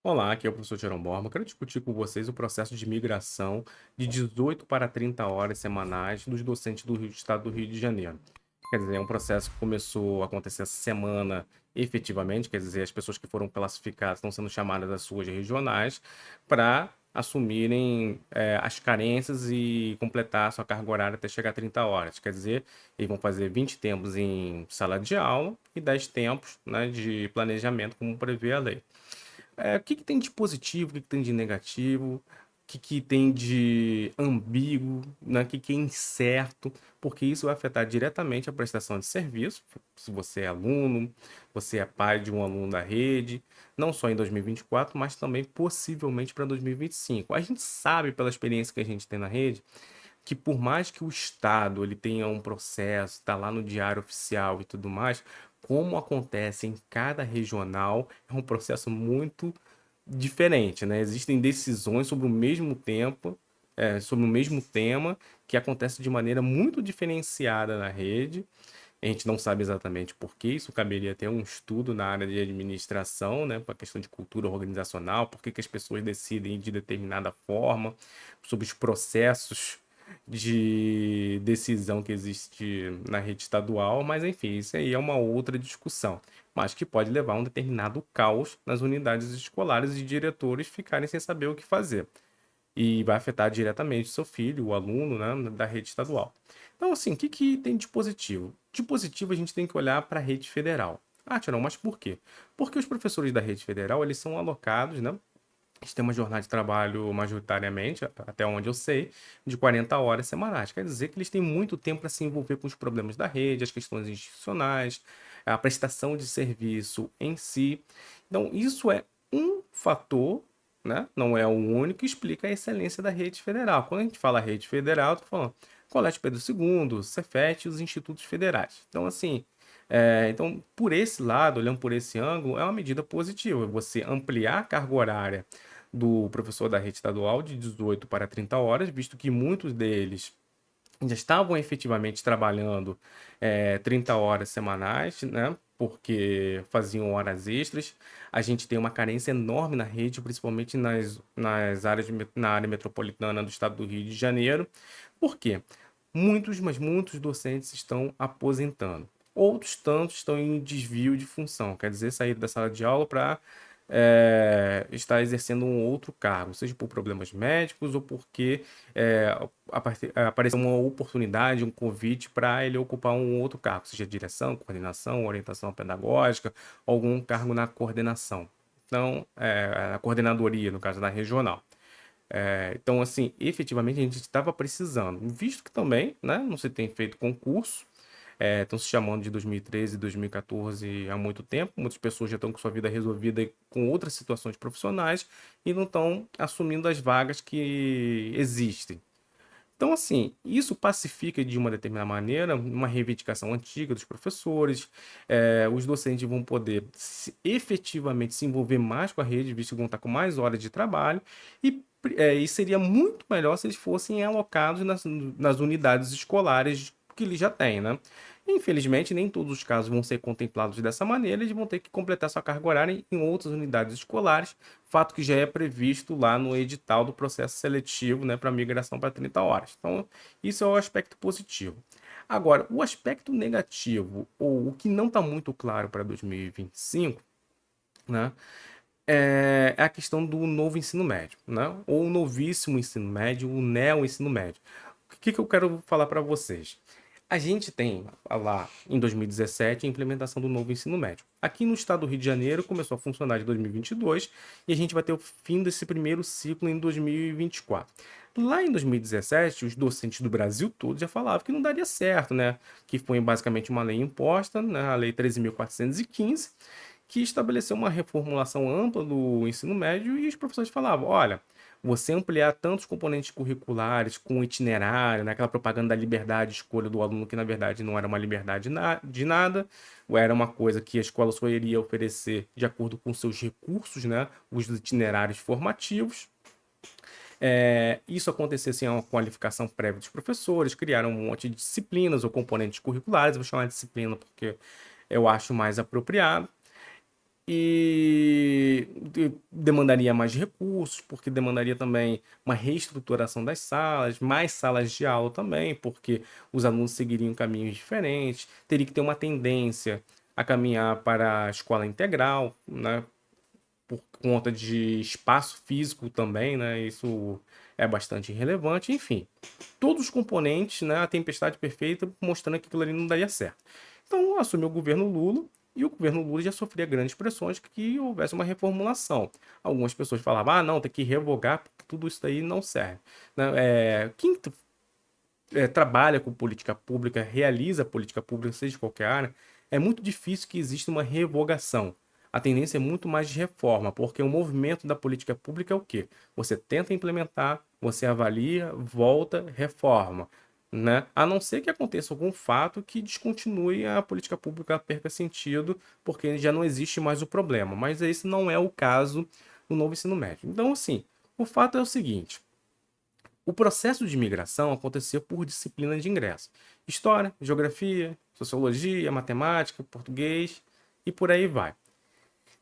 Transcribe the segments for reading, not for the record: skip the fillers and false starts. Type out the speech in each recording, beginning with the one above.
Olá, aqui é o professor Jerome Borba. Quero discutir com vocês o processo de migração de 18 para 30 horas semanais dos docentes do Estado do Rio de Janeiro. Quer dizer, é um processo que começou a acontecer essa semana efetivamente, quer dizer, as pessoas que foram classificadas estão sendo chamadas das suas regionais para assumirem as carências e completar a sua carga horária até chegar a 30 horas. Quer dizer, eles vão fazer 20 tempos em sala de aula e 10 tempos, né, de planejamento, como prevê a lei. O que que tem de positivo, o que que tem de negativo, o que que tem de ambíguo, né? O que que é incerto, porque isso vai afetar diretamente a prestação de serviço, se você é aluno, você é pai de um aluno da rede, não só em 2024, mas também possivelmente para 2025. A gente sabe, pela experiência que a gente tem na rede, que por mais que o Estado ele tenha um processo, está lá no Diário Oficial e tudo mais, como acontece em cada regional, é um processo muito diferente, né? Existem decisões sobre o mesmo tempo, sobre o mesmo tema, que acontece de maneira muito diferenciada na rede. A gente não sabe exatamente por que isso caberia ter um estudo na área de administração, né, para a questão de cultura organizacional, por que que as pessoas decidem de determinada forma, sobre os processos de decisão que existe na rede estadual, mas enfim, isso aí é uma outra discussão, mas que pode levar a um determinado caos nas unidades escolares e diretores ficarem sem saber o que fazer e vai afetar diretamente o seu filho, o aluno, né, da rede estadual. Então, assim, o que que tem de positivo? De positivo, a gente tem que olhar para a rede federal. Ah, Tirão, mas por quê? Porque os professores da rede federal, eles são alocados, né? Eles têm uma jornada de trabalho majoritariamente, até onde eu sei, de 40 horas semanais. Quer dizer que eles têm muito tempo para se envolver com os problemas da rede, as questões institucionais, a prestação de serviço em si. Então, isso é um fator, né? Não é o único que explica a excelência da rede federal. Quando a gente fala rede federal, estou falando Colégio Pedro II, Cefet e os institutos federais. Então, assim, então, por esse lado, olhando por esse ângulo, é uma medida positiva. Você ampliar a carga horária do professor da rede estadual de 18 para 30 horas, visto que muitos deles já estavam efetivamente trabalhando 30 horas semanais, né? Porque faziam horas extras. A gente tem uma carência enorme na rede, principalmente nas áreas na área metropolitana do estado do Rio de Janeiro. Por quê? Muitos, mas muitos docentes estão aposentando. Outros tantos estão em desvio de função, quer dizer, sair da sala de aula para estar exercendo um outro cargo, seja por problemas médicos ou porque é, apareceu uma oportunidade, um convite para ele ocupar um outro cargo, seja direção, coordenação, orientação pedagógica, algum cargo na coordenação. Então, a coordenadoria, no caso da regional. Então, assim, efetivamente a gente estava precisando, visto que também, né, não se tem feito concurso, estão se chamando de 2013 e 2014 há muito tempo, muitas pessoas já estão com sua vida resolvida com outras situações profissionais e não estão assumindo as vagas que existem. Então, assim, isso pacifica de uma determinada maneira uma reivindicação antiga dos professores, os docentes vão poder efetivamente se envolver mais com a rede, visto que vão estar com mais horas de trabalho, e seria muito melhor se eles fossem alocados nas unidades escolares que eles já têm, né? Infelizmente, nem todos os casos vão ser contemplados dessa maneira, eles vão ter que completar sua carga horária em outras unidades escolares, fato que já é previsto lá no edital do processo seletivo, né, para migração para 30 horas. Então, isso é o aspecto positivo. Agora, o aspecto negativo, ou o que não está muito claro para 2025, né, é a questão do novo ensino médio, né, ou o novíssimo ensino médio, o neo-ensino médio. O que que eu quero falar para vocês? A gente tem lá em 2017 a implementação do novo ensino médio. Aqui no estado do Rio de Janeiro começou a funcionar em 2022 e a gente vai ter o fim desse primeiro ciclo em 2024. Lá em 2017, os docentes do Brasil todo já falavam que não daria certo, né? Que foi basicamente uma lei imposta, né? A Lei 13.415, que estabeleceu uma reformulação ampla do ensino médio e os professores falavam: olha, você ampliar tantos componentes curriculares com itinerário, né, aquela propaganda da liberdade de escolha do aluno, que na verdade não era uma liberdade de nada, ou era uma coisa que a escola só iria oferecer de acordo com seus recursos, né, os itinerários formativos. Isso acontecia sem uma qualificação prévia dos professores, criaram um monte de disciplinas ou componentes curriculares, eu vou chamar de disciplina porque eu acho mais apropriado. demandaria mais recursos, porque demandaria também uma reestruturação das salas, mais salas de aula também, porque os alunos seguiriam caminhos diferentes, teria que ter uma tendência a caminhar para a escola integral, né, por conta de espaço físico também, né, isso é bastante relevante, enfim. Todos os componentes, né, a tempestade perfeita, mostrando que aquilo ali não daria certo. Então, assumiu o governo Lula, e o governo Lula já sofria grandes pressões que houvesse uma reformulação. Algumas pessoas falavam, ah, não, tem que revogar, porque tudo isso daí não serve. Né? Quem trabalha com política pública, realiza política pública, seja de qualquer área, é muito difícil que exista uma revogação. A tendência é muito mais de reforma, porque o movimento da política pública é o quê? Você tenta implementar, você avalia, volta, reforma. Né? A não ser que aconteça algum fato que descontinue a política pública, perca sentido, porque já não existe mais o problema. Mas esse não é o caso do novo ensino médio. Então, assim, o fato é o seguinte: o processo de migração aconteceu por disciplina de ingresso: história, geografia, sociologia, matemática, português e por aí vai.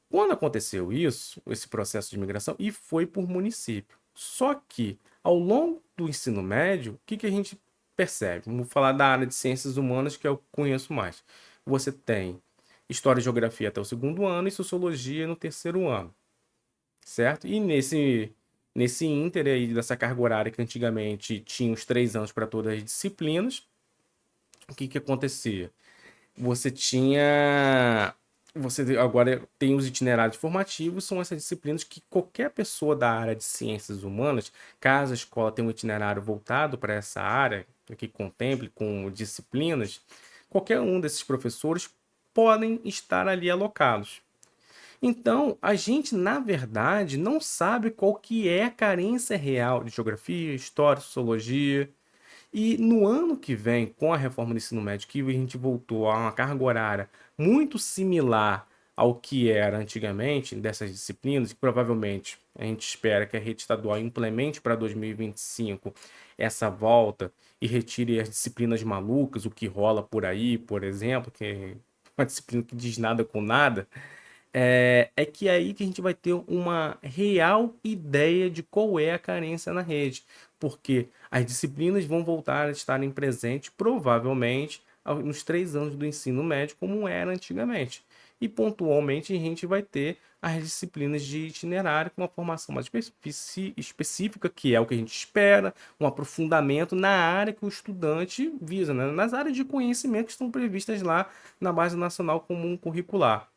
Quando aconteceu isso, esse processo de migração, e foi por município. Só que, ao longo do ensino médio, o que a gente percebe? Vamos falar da área de ciências humanas, que eu conheço mais. Você tem história e geografia até o segundo ano e sociologia no terceiro ano, certo? E nesse ínter aí dessa carga horária que antigamente tinha os 3 anos para todas as disciplinas, o que acontecia? Você tinha. Você agora tem os itinerários formativos, são essas disciplinas que qualquer pessoa da área de ciências humanas, caso a escola tenha um itinerário voltado para essa área, que contemple com disciplinas, qualquer um desses professores podem estar ali alocados. Então, a gente, na verdade, não sabe qual que é a carência real de geografia, história, sociologia. E no ano que vem, com a reforma do ensino médio, que a gente voltou a uma carga horária muito similar ao que era antigamente, dessas disciplinas, que provavelmente a gente espera que a rede estadual implemente para 2025 essa volta e retire as disciplinas malucas, o que rola por aí, por exemplo, que é uma disciplina que diz nada com nada, é que é aí que a gente vai ter uma real ideia de qual é a carência na rede, porque as disciplinas vão voltar a estarem presentes, provavelmente, nos 3 anos do ensino médio, como era antigamente. E pontualmente a gente vai ter as disciplinas de itinerário com uma formação mais específica, que é o que a gente espera, um aprofundamento na área que o estudante visa, né? Nas áreas de conhecimento que estão previstas lá na Base Nacional Comum Curricular.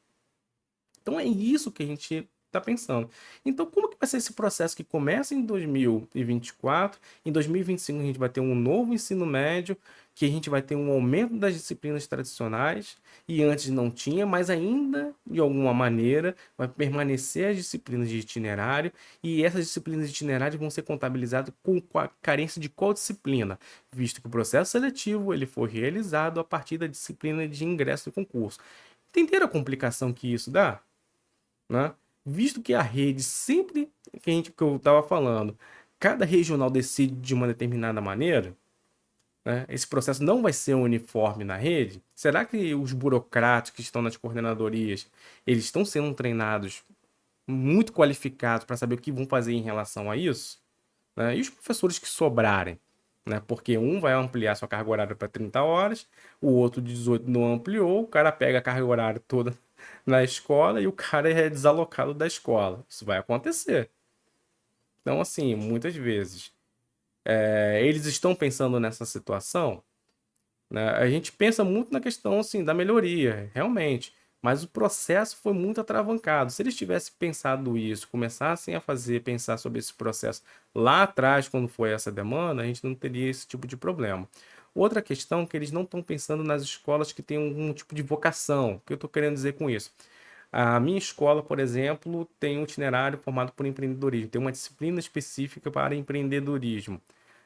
Então é isso que a gente está pensando. Então, como que vai ser esse processo que começa em 2024? Em 2025 a gente vai ter um novo ensino médio, que a gente vai ter um aumento das disciplinas tradicionais, e antes não tinha, mas ainda, de alguma maneira, vai permanecer as disciplinas de itinerário, e essas disciplinas de itinerário vão ser contabilizadas com a carência de qual disciplina? Visto que o processo seletivo ele foi realizado a partir da disciplina de ingresso do concurso. Entenderam a complicação que isso dá? Né? Visto que a rede sempre que eu estava falando, cada regional decide de uma determinada maneira, né? Esse processo não vai ser uniforme na rede. Será que os burocratas que estão nas coordenadorias, eles estão sendo treinados muito qualificados para saber o que vão fazer em relação a isso? Né? E os professores que sobrarem? Né? Porque um vai ampliar sua carga horária para 30 horas, o outro de 18 não ampliou, o cara pega a carga horária toda na escola e o cara é desalocado da escola. Isso vai acontecer. Então, assim, muitas vezes, eles estão pensando nessa situação, né? A gente pensa muito na questão, assim, da melhoria, realmente, mas o processo foi muito atravancado. Se eles tivessem pensado isso, começassem a pensar sobre esse processo lá atrás, quando foi essa demanda, a gente não teria esse tipo de problema. Outra questão é que eles não estão pensando nas escolas que têm algum tipo de vocação. O que eu estou querendo dizer com isso? A minha escola, por exemplo, tem um itinerário formado por empreendedorismo, tem uma disciplina específica para empreendedorismo.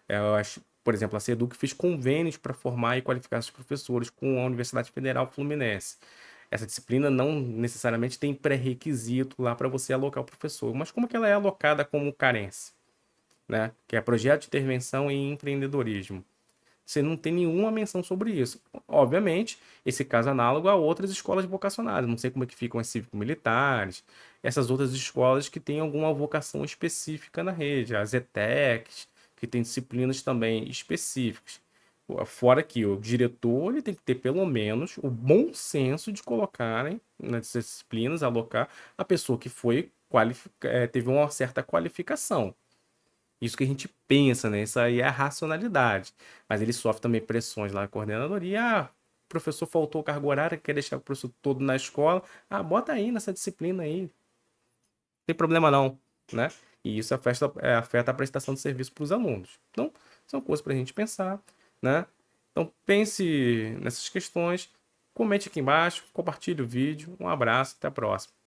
Eu acho, por exemplo, a SEDUC fez convênios para formar e qualificar seus professores com a Universidade Federal Fluminense. Essa disciplina não necessariamente tem pré-requisito lá para você alocar o professor, mas como que ela é alocada como carência, né? Que é projeto de intervenção em empreendedorismo. Você não tem nenhuma menção sobre isso. Obviamente, esse caso é análogo a outras escolas vocacionadas. Não sei como é que ficam as cívico-militares, essas outras escolas que têm alguma vocação específica na rede, as ETECs, que têm disciplinas também específicas. Fora que o diretor ele tem que ter pelo menos o bom senso de colocarem nessas disciplinas, alocar a pessoa que teve uma certa qualificação. Isso que a gente pensa, né? Isso aí é a racionalidade. Mas ele sofre também pressões lá na coordenadoria. Ah, o professor faltou carga horária, quer deixar o professor todo na escola. Ah, bota aí nessa disciplina aí. Não tem problema não, né? E isso afeta a prestação de serviço para os alunos. Então, são coisas para a gente pensar, né? Então, pense nessas questões. Comente aqui embaixo, compartilhe o vídeo. Um abraço, até a próxima.